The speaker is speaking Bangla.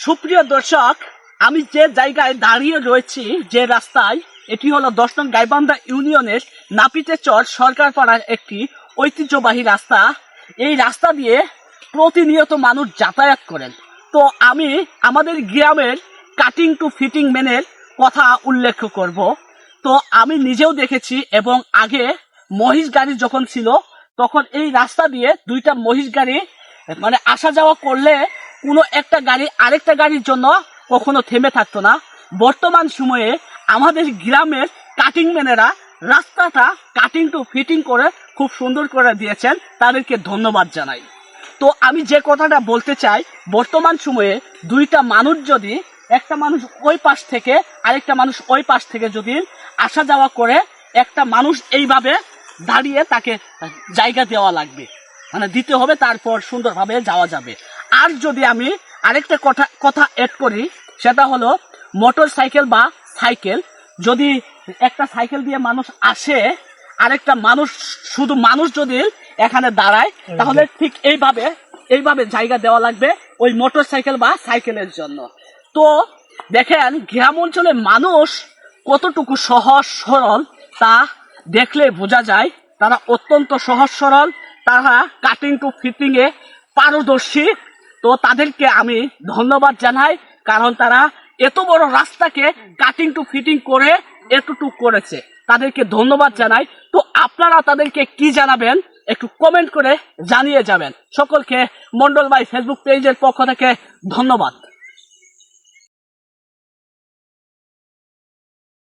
সুপ্রিয় দর্শক, আমি যে জায়গায় দাঁড়িয়ে রয়েছি, যে রাস্তায়, এটি হলো 10 নং গাইবান্ধা ইউনিয়নের নাপিতেচর সরকারপাড়ার একটি ঐতিহ্যবাহী রাস্তা। এই রাস্তা দিয়ে প্রতিনিয়ত মানুষ যাতায়াত করেন। তো আমি আমাদের গ্রামের কাটিং টু ফিটিং ম্যানের কথা উল্লেখ করব। তো আমি নিজেও দেখেছি, এবং আগে মহিষ গাড়ি যখন ছিল তখন এই রাস্তা দিয়ে দুইটা মহিষ গাড়ি মানে আসা যাওয়া করলে কোনো একটা গাড়ি আরেকটা গাড়ির জন্য কখনো থেমে থাকতো না। বর্তমান সময়ে আমাদের গ্রামের কাটিং ম্যানেরা রাস্তাটা কাটিং টু ফিটিং করে খুব সুন্দর করে দিয়েছেন, তাদেরকে ধন্যবাদ জানাই। তো আমি যে কথাটা বলতে চাই, বর্তমান সময়ে দুইটা মানুষ যদি, একটা মানুষ ওই পাশ থেকে আরেকটা মানুষ ওই পাশ থেকে যদি আসা যাওয়া করে, একটা মানুষ এইভাবে দাঁড়িয়ে তাকে জায়গা দেওয়া লাগবে, মানে দিতে হবে, তারপর সুন্দরভাবে যাওয়া যাবে। আর যদি আমি আরেকটা কথা এড করি, সেটা হলো মোটর সাইকেল বা সাইকেল, যদি একটা সাইকেল দিয়ে মানুষ আসে, আরেকটা মানুষ, শুধু মানুষ যদি এখানে দাঁড়ায়, তাহলে ঠিক এইভাবে জায়গা দেওয়া লাগবে ওই মোটর সাইকেল বা সাইকেলের জন্য। তো দেখেন গ্রাম অঞ্চলে মানুষ কতটুকু সহজ সরল তা দেখলে বোঝা যায়। তারা অত্যন্ত সহজ সরল, তারা কাটিং টু ফিটিং এ পারদর্শী। তো তাদেরকে আমি ধন্যবাদ জানাই, কারণ তারা এত বড় রাস্তাকে কাটিং টু ফিটিং করে এতটুকু করেছে, তাদেরকে ধন্যবাদ জানাই। তো আপনারা তাদেরকে কি জানাবেন একটু কমেন্ট করে জানিয়ে যাবেন। সকলকে মন্ডল ভাই ফেসবুক পেজের পক্ষ থেকে ধন্যবাদ।